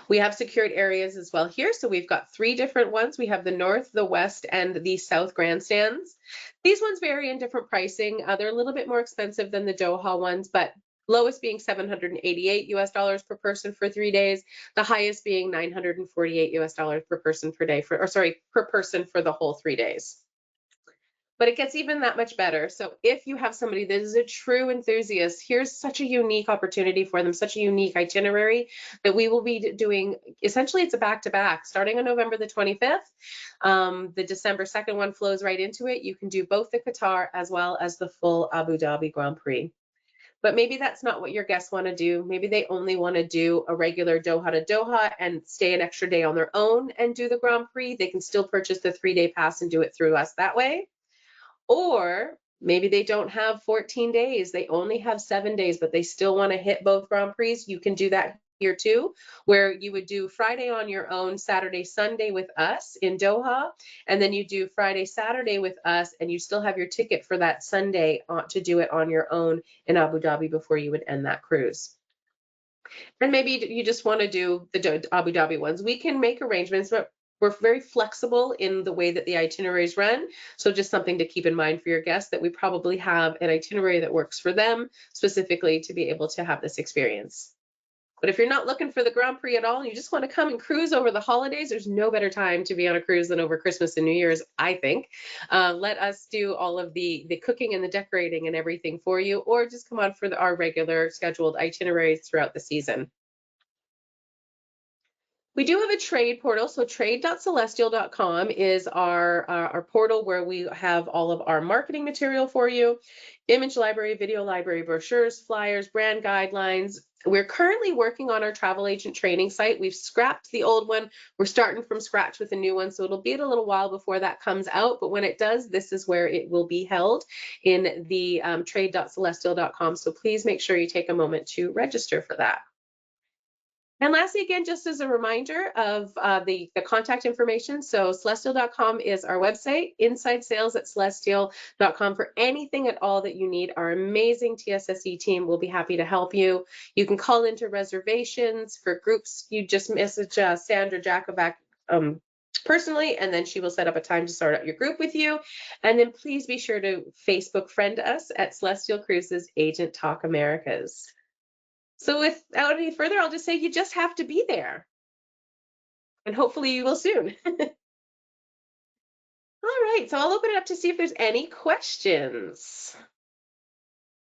We have secured areas as well here. So we've got 3 different ones. We have the North, the West, and the South grandstands. These ones vary in different pricing. They're a little bit more expensive than the Doha ones, but lowest being $788 US per person for 3 days. The highest being $948 US per person per day per person for the whole 3 days. But it gets even that much better. So if you have somebody that is a true enthusiast, here's such a unique opportunity for them, such a unique itinerary that we will be doing. Essentially, it's a back-to-back starting on November the 25th. The December 2nd one flows right into it. You can do both the Qatar as well as the full Abu Dhabi Grand Prix. But maybe that's not what your guests want to do. Maybe they only want to do a regular Doha to Doha and stay an extra day on their own and do the Grand Prix. They can still purchase the 3-day pass and do it through us that way. Or maybe they don't have 14 days, they only have 7 days, but they still want to hit both Grand Prix. You can do that here too, where you would do Friday on your own, Saturday, Sunday with us in Doha, and then you do Friday, Saturday with us, and you still have your ticket for that Sunday to do it on your own in Abu Dhabi before you would end that cruise. And maybe you just want to do the Abu Dhabi ones. We can make arrangements, but we're very flexible in the way that the itineraries run. So just something to keep in mind for your guests, that we probably have an itinerary that works for them specifically to be able to have this experience. But if you're not looking for the Grand Prix at all, and you just want to come and cruise over the holidays, there's no better time to be on a cruise than over Christmas and New Year's, I think. Let us do all of the cooking and the decorating and everything for you, or just come on for our regular scheduled itineraries throughout the season. We do have a trade portal. So trade.celestial.com is our portal where we have all of our marketing material for you: image library, video library, brochures, flyers, brand guidelines. We're currently working on our travel agent training site. We've scrapped the old one. We're starting from scratch with a new one. So it'll be a little while before that comes out. But when it does, this is where it will be held, in the trade.celestial.com. So please make sure you take a moment to register for that. And lastly, again, just as a reminder of the contact information. So celestial.com is our website. Inside sales at celestial.com for anything at all that you need. Our amazing TSSE team will be happy to help you. You can call into reservations for groups. You just message Sandra Jakovac personally, and then she will set up a time to start out your group with you. And then please be sure to Facebook friend us at Celestial Cruises Agent Talk Americas. So without any further, I'll just say you just have to be there. And hopefully you will soon. All right, so I'll open it up to see if there's any questions.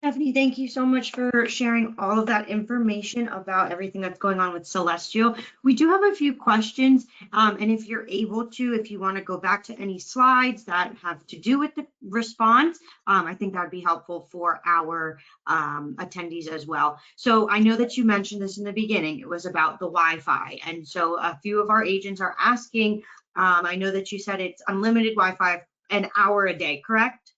Stephanie, thank you so much for sharing all of that information about everything that's going on with Celestial. We do have a few questions, and if you're able to, if you want to go back to any slides that have to do with the response, I think that would be helpful for our attendees as well. So I know that you mentioned this in the beginning. It was about the Wi-Fi, and so a few of our agents are asking. I know that you said it's unlimited Wi-Fi an hour a day, correct?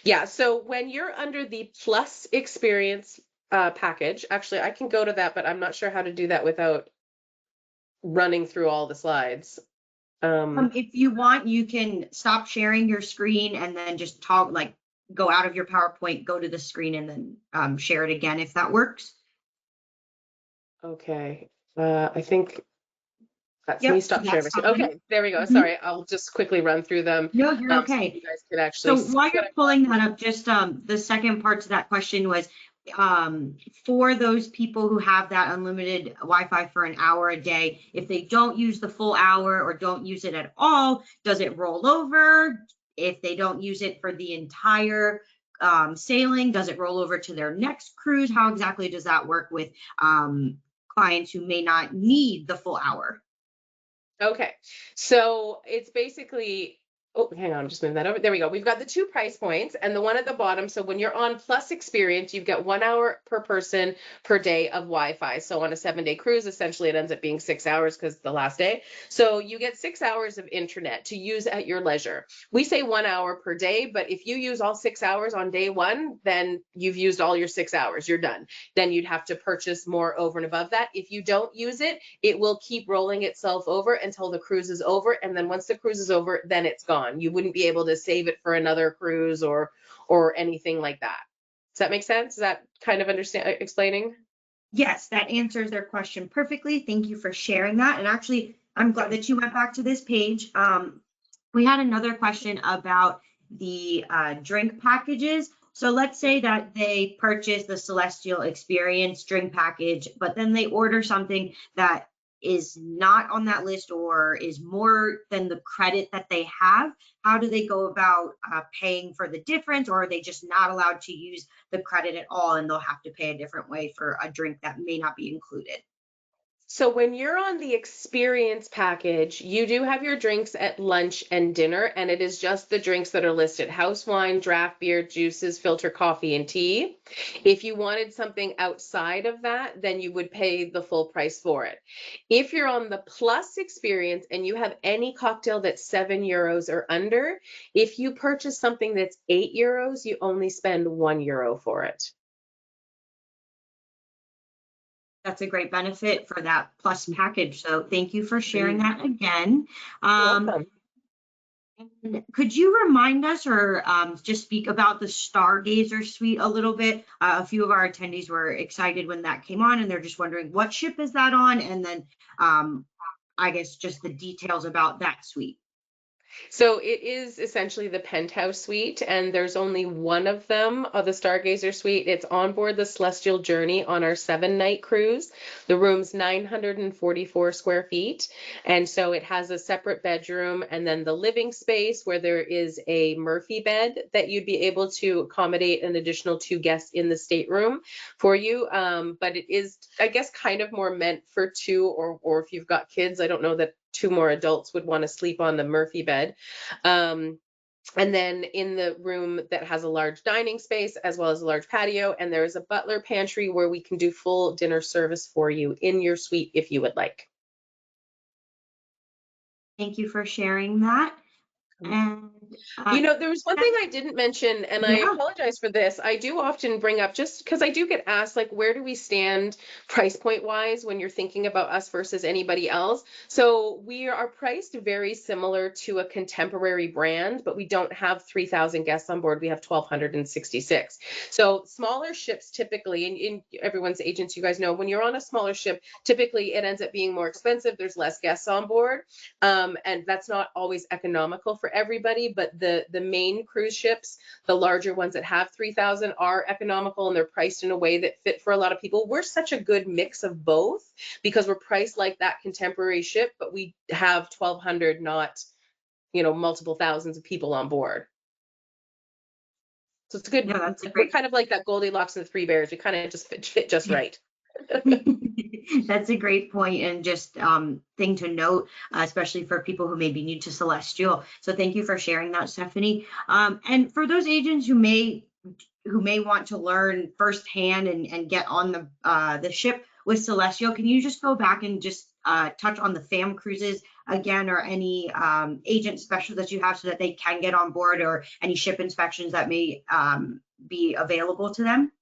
Yeah, so when you're under the Plus Experience package, actually, I can go to that, but I'm not sure how to do that without running through all the slides. If you want, you can stop sharing your screen and then just talk, like go out of your PowerPoint, go to the screen and then share it again if that works. Okay, I think that's me Yep, so stop sharing my that's screen. fine. Okay, there we go. Mhm. Sorry, I'll just quickly run through them No, you're so okay. you guys can actually So see while what you're pulling that up, just the second part to that question was for those people who have that unlimited Wi-Fi for an hour a day, if they don't use the full hour or don't use it at all, does it roll over? If they don't use it for the entire sailing, does it roll over to their next cruise? How exactly does that work with clients who may not need the full hour? Okay, so it's basically, oh, hang on, just move that over. There we go. We've got the two price points and the one at the bottom. So when you're on Plus Experience, you've got 1 hour per person per day of Wi-Fi. So on a 7-day cruise, essentially it ends up being 6 hours because it's the last day. So you get 6 hours of internet to use at your leisure. We say 1 hour per day, but if you use all 6 hours on day one, then you've used all your 6 hours. You're done. Then you'd have to purchase more over and above that. If you don't use it, it will keep rolling itself over until the cruise is over. And then once the cruise is over, then it's gone. You wouldn't be able to save it for another cruise or anything like that. Does that make sense? Is that kind of understand explaining? Yes, that answers their question perfectly. Thank you for sharing that. And actually, I'm glad that you went back to this page. We had another question about the drink packages. So let's say that they purchase the Celestial Experience drink package, but then they order something that is not on that list or is more than the credit that they have. How do they go about paying for the difference, or are they just not allowed to use the credit at all and they'll have to pay a different way for a drink that may not be included? So when you're on the experience package, you do have your drinks at lunch and dinner, and it is just the drinks that are listed: house wine, draft beer, juices, filter coffee, and tea. If you wanted something outside of that, then you would pay the full price for it. If you're on the plus experience and you have any cocktail that's €7 or under, if you purchase something that's €8, you only spend €1 for it. That's a great benefit for that plus package. So thank you for sharing Mm, that again. you're Um, welcome. and could you remind us or just speak about the Stargazer suite a little bit? A few of our attendees were excited when that came on and they're just wondering what ship is that on? And then I guess just the details about that suite. So it is essentially the penthouse suite, and there's only one of them, the Stargazer suite. It's on board the Celestial Journey on our 7-night cruise. The room's 944 square feet, and so it has a separate bedroom and then the living space where there is a Murphy bed that you'd be able to accommodate an additional 2 guests in the stateroom for you. But it is, I guess, kind of more meant for two, or if you've got kids. I don't know that two more adults would want to sleep on the Murphy bed. Um, and then in the room that has a large dining space as well as a large patio, and there is a butler pantry where we can do full dinner service for you in your suite if you would like. Thank you for sharing that. And You know, there was one thing I didn't mention, and I yeah, apologize for this. I do often bring up, just because I do get asked, like, where do we stand price point wise when you're thinking about us versus anybody else? So we are priced very similar to a contemporary brand, but we don't have 3,000 guests on board. We have 1,266. So smaller ships typically, and in everyone's agents, you guys know, when you're on a smaller ship, typically it ends up being more expensive. There's less guests on board. And that's not always economical for everybody, but the main cruise ships, the larger ones that have 3,000, are economical and they're priced in a way that fit for a lot of people. We're such a good mix of both because we're priced like that contemporary ship, but we have 1,200, not, multiple thousands of people on board. So it's good. No, that's a We're great kind of like that Goldilocks and the Three Bears. We kind of just fit just right. That's a great point and just thing to note, especially for people who may be new to Celestial. So thank you for sharing that, Stephanie. And for those agents who may want to learn firsthand and get on the ship with Celestial, can you just go back and just touch on the FAM cruises again, or any agent specials that you have so that they can get on board, or any ship inspections that may be available to them?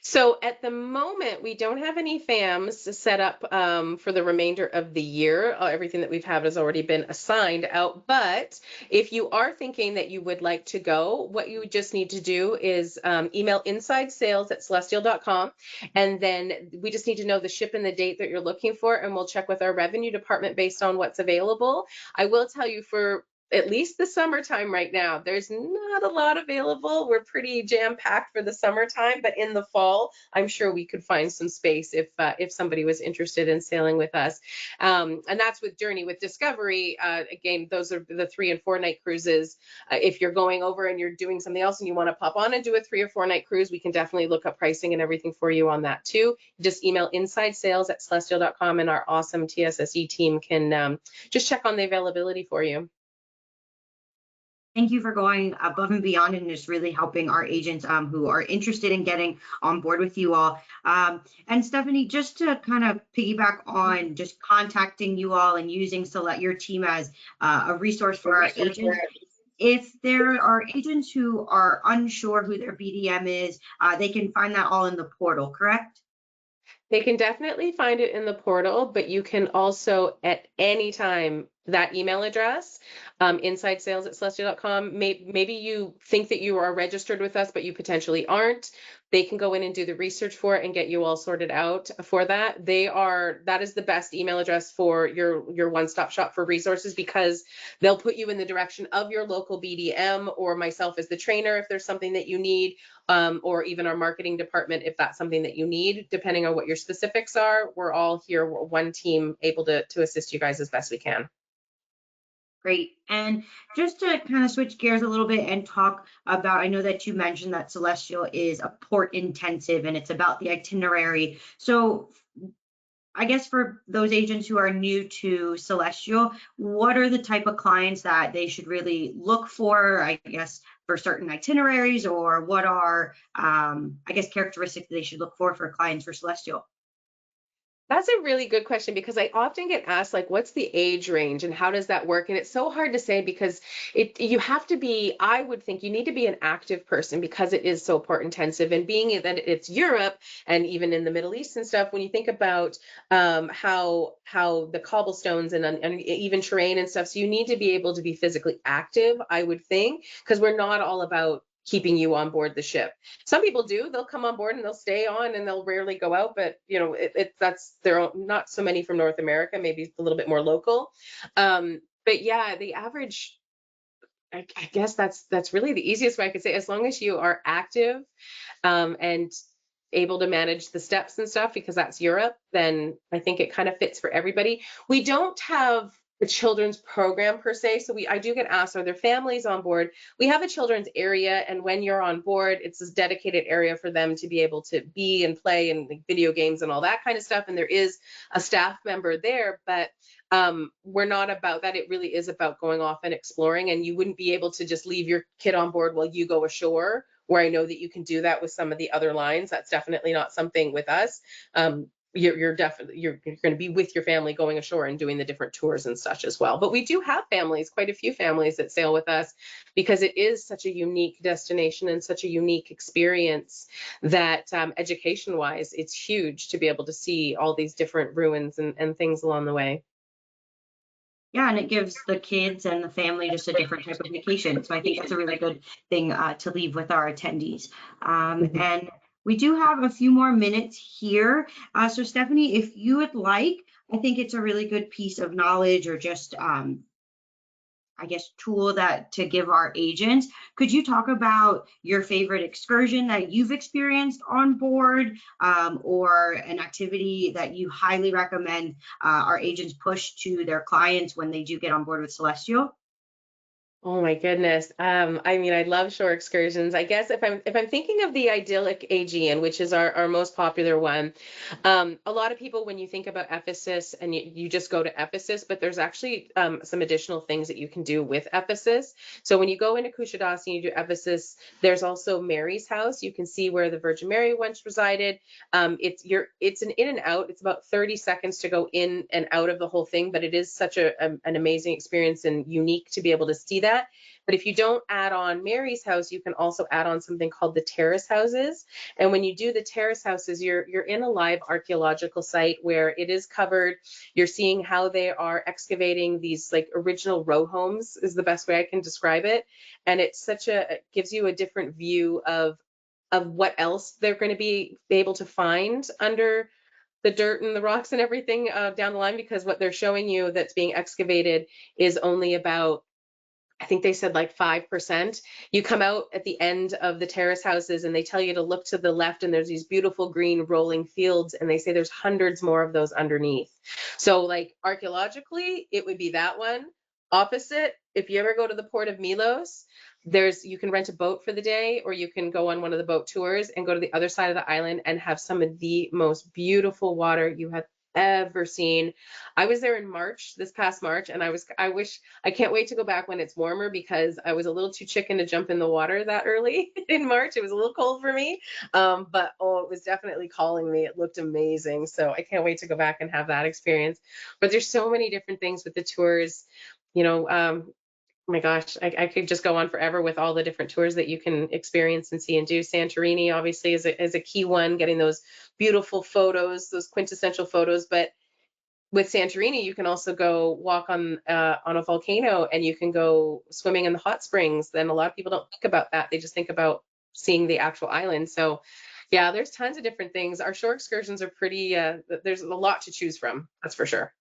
So at the moment, we don't have any FAMs set up for the remainder of the year. Everything that we've had has already been assigned out. But if you are thinking that you would like to go, what you just need to do is email insidesales@celestial.com. And then we just need to know the ship and the date that you're looking for, and we'll check with our revenue department based on what's available. I will tell you, for at least the summertime right now, there's not a lot available. We're pretty jam-packed for the summertime, but in the fall, I'm sure we could find some space if somebody was interested in sailing with us. And that's with Journey. With Discovery, again, those are the 3 and 4 night cruises. If you're going over and you're doing something else and you want to pop on and do a 3 or 4 night cruise, we can definitely look up pricing and everything for you on that too. Just email insidesales@celestial.com, and our awesome TSSE team can just check on the availability for you. Thank you for going above and beyond and just really helping our agents who are interested in getting on board with you all. And Stephanie, just to kind of piggyback on just contacting you all and using Select your team as a resource for our agents. If there are agents who are unsure who their BDM is, they can find that all in the portal, correct? They can definitely find it in the portal, but you can also at any time that email address, insidesales@celestial.com. Maybe you think that you are registered with us, but you potentially aren't. They can go in and do the research for it and get you all sorted out for that. That is the best email address for your one-stop shop for resources, because they'll put you in the direction of your local BDM or myself as the trainer if there's something that you need, or even our marketing department if that's something that you need, depending on what your specifics are. We're all here, we're one team, able to assist you guys as best we can. Great. And just to kind of switch gears a little bit and talk about, I know that you mentioned that Celestial is a port intensive and it's about the itinerary. So I guess for those agents who are new to Celestial, what are the type of clients that they should really look for, I guess, for certain itineraries, or what are, I guess, characteristics they should look for clients for Celestial? That's a really good question, because I often get asked, like, what's the age range and how does that work? And it's so hard to say, because you have to be, I would think you need to be an active person, because it is so port intensive. And being that it's Europe and even in the Middle East and stuff, when you think about how the cobblestones and even terrain and stuff, so you need to be able to be physically active, I would think, because we're not all about keeping you on board the ship. Some people do, they'll come on board and they'll stay on and they'll rarely go out, but there are not so many from North America, maybe a little bit more local. But yeah, the average, I guess that's really the easiest way I could say, as long as you are active and able to manage the steps and stuff, because that's Europe, then I think it kind of fits for everybody. We don't have a children's program per se, so I do get asked, are there families on board? We have a children's area, and when you're on board, it's this dedicated area for them to be able to be and play and like video games and all that kind of stuff, and there is a staff member there, but we're not about that. It really is about going off and exploring, and you wouldn't be able to just leave your kid on board while you go ashore, where I know that you can do that with some of the other lines. That's definitely not something with us. You're going to be with your family going ashore and doing the different tours and such as well. But we do have families, quite a few families that sail with us, because it is such a unique destination and such a unique experience that education wise, it's huge to be able to see all these different ruins and things along the way. Yeah, and it gives the kids and the family just a different type of vacation. So I think that's a really good thing to leave with our attendees. And we do have a few more minutes here. So Stephanie, if you would like, I think it's a really good piece of knowledge, or just I guess, tool that to give our agents. Could you talk about your favorite excursion that you've experienced on board, or an activity that you highly recommend our agents push to their clients when they do get on board with Celestial? Oh my goodness. I mean, I love shore excursions. I guess if I'm thinking of the idyllic Aegean, which is our most popular one, a lot of people when you think about Ephesus and you just go to Ephesus, but there's actually some additional things that you can do with Ephesus. So when you go into Kushadasi and you do Ephesus, there's also Mary's house. You can see where the Virgin Mary once resided. It's an in and out. It's about 30 seconds to go in and out of the whole thing, but it is such an amazing experience and unique to be able to see that. But if you don't add on Mary's house, you can also add on something called the terrace houses. And when you do the terrace houses, you're in a live archaeological site where it is covered. You're seeing how they are excavating these like original row homes is the best way I can describe it. And it gives you a different view of what else they're going to be able to find under the dirt and the rocks and everything down the line, because what they're showing you that's being excavated is only about, I think they said like 5%. You come out at the end of the terrace houses and they tell you to look to the left and there's these beautiful green rolling fields and they say there's hundreds more of those underneath. So like archaeologically, it would be that one. Opposite, if you ever go to the port of Milos, you can rent a boat for the day or you can go on one of the boat tours and go to the other side of the island and have some of the most beautiful water you have ever seen. I was there in March, this past March, and I can't wait to go back when it's warmer because I was a little too chicken to jump in the water that early in March. It was a little cold for me, but oh, it was definitely calling me. It looked amazing. So I can't wait to go back and have that experience. But there's so many different things with the tours, you know, oh my gosh, I could just go on forever with all the different tours that you can experience and see and do. Santorini obviously is a key one, getting those beautiful photos, those quintessential photos. But with Santorini, you can also go walk on a volcano and you can go swimming in the hot springs. Then a lot of people don't think about that. They just think about seeing the actual island. So yeah, there's tons of different things. Our shore excursions are pretty, there's a lot to choose from. That's for sure.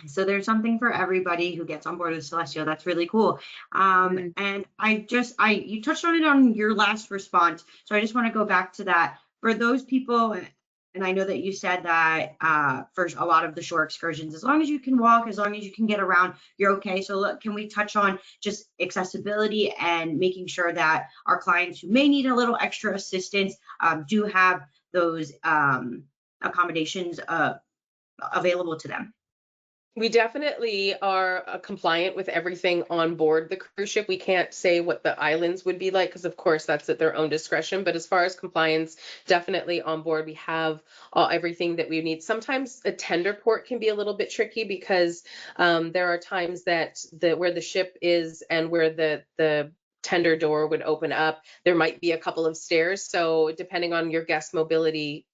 So there's something for everybody who gets on board with Celestial. That's really cool. And you touched on it on your last response. So I just want to go back to that. For those people, and I know that you said that for a lot of the shore excursions, as long as you can walk, as long as you can get around, you're okay. So look, can we touch on just accessibility and making sure that our clients who may need a little extra assistance do have those accommodations available to them? We definitely are compliant with everything on board the cruise ship. We can't say what the islands would be like because, of course, that's at their own discretion. But as far as compliance, definitely on board, we have everything that we need. Sometimes a tender port can be a little bit tricky because there are times that where the ship is and where the tender door would open up, there might be a couple of stairs. So depending on your guest mobility,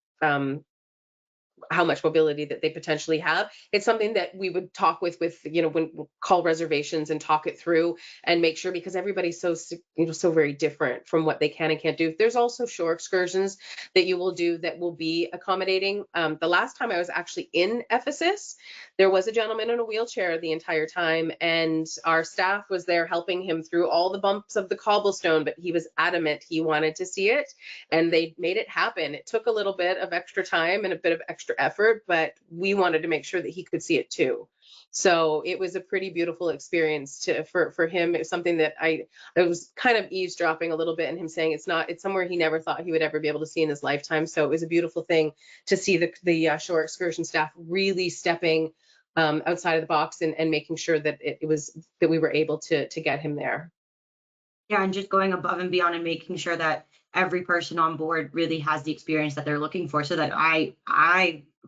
how much mobility that they potentially have. It's something that we would talk with, when we'll call reservations and talk it through and make sure, because everybody's so very different from what they can and can't do. There's also shore excursions that you will do that will be accommodating. The last time I was actually in Ephesus, there was a gentleman in a wheelchair the entire time, and our staff was there helping him through all the bumps of the cobblestone, but he was adamant he wanted to see it, and they made it happen. It took a little bit of extra time and a bit of extra effort, but we wanted to make sure that he could see it too. So it was a pretty beautiful experience for him. It was something that I was kind of eavesdropping a little bit, and him saying it's somewhere he never thought he would ever be able to see in his lifetime. So it was a beautiful thing to see the shore excursion staff really stepping outside of the box and making sure that it was that we were able to get him there. Yeah, and just going above and beyond and making sure that every person on board really has the experience that they're looking for. So that I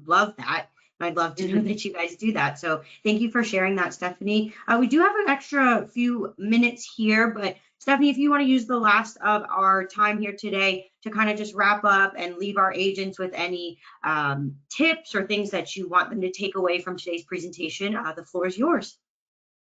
love that. And I'd love to know that you guys do that. So thank you for sharing that, Stephanie. We do have an extra few minutes here, but Stephanie, if you want to use the last of our time here today to kind of just wrap up and leave our agents with any tips or things that you want them to take away from today's presentation, the floor is yours.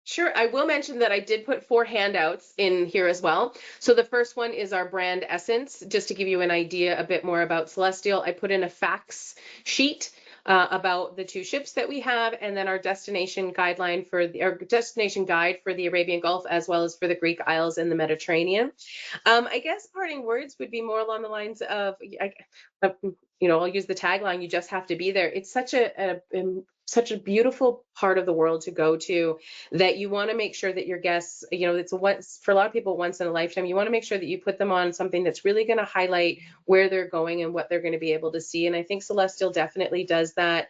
Sure. I will mention that I did put 4 handouts in here as well. So the first one is our brand essence. Just to give you an idea a bit more about Celestyal, I put in a facts sheet about the 2 ships that we have, and then our destination guideline our destination guide for the Arabian Gulf, as well as for the Greek Isles and the Mediterranean. I guess parting words would be more along the lines of, I'll use the tagline, you just have to be there. It's such such a beautiful part of the world to go to, that you want to make sure that your guests, it's once for a lot of people, once in a lifetime. You want to make sure that you put them on something that's really going to highlight where they're going and what they're going to be able to see. And I think Celestial definitely does that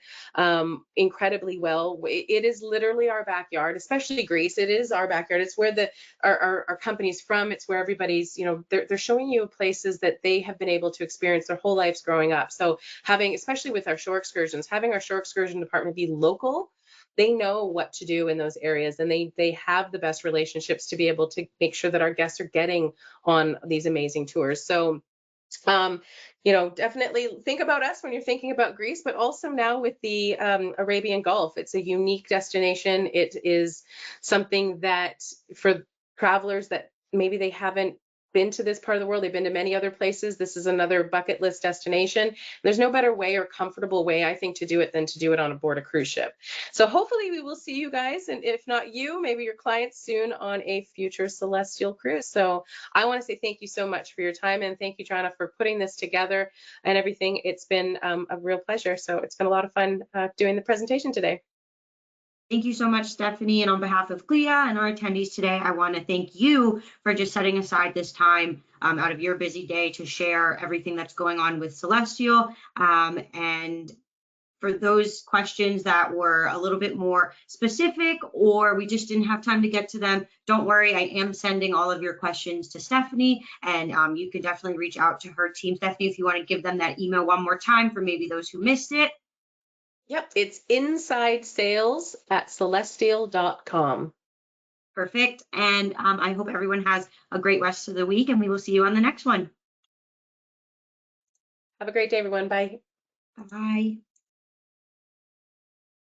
incredibly well. It is literally our backyard, especially Greece. It is our backyard. It's where our company's from. It's where everybody's, they're showing you places that they have been able to experience their whole lives growing up. So having, especially with our shore excursions, having our shore excursion department be local, they know what to do in those areas, and they have the best relationships to be able to make sure that our guests are getting on these amazing tours. So definitely think about us when you're thinking about Greece, but also now with the Arabian Gulf. It's a unique destination. It is something that for travelers that maybe they haven't been to this part of the world, they've been to many other places. This is another bucket list destination. There's no better way or comfortable way, I think, to do it than to do it on board a cruise ship. So hopefully we will see you guys, and if not you, maybe your clients soon on a future Celestial cruise. So I want to say thank you so much for your time, and thank you, Joanna, for putting this together and everything. It's been a real pleasure. So it's been a lot of fun doing the presentation today. Thank you so much, Stephanie. And on behalf of CLIA and our attendees today, I want to thank you for just setting aside this time out of your busy day to share everything that's going on with Celestial. And for those questions that were a little bit more specific or we just didn't have time to get to them, don't worry. I am sending all of your questions to Stephanie, and you can definitely reach out to her team. Stephanie, if you want to give them that email one more time for maybe those who missed it. Yep, it's insidesales@celestial.com. Perfect. And I hope everyone has a great rest of the week, and we will see you on the next one. Have a great day, everyone. Bye. Bye.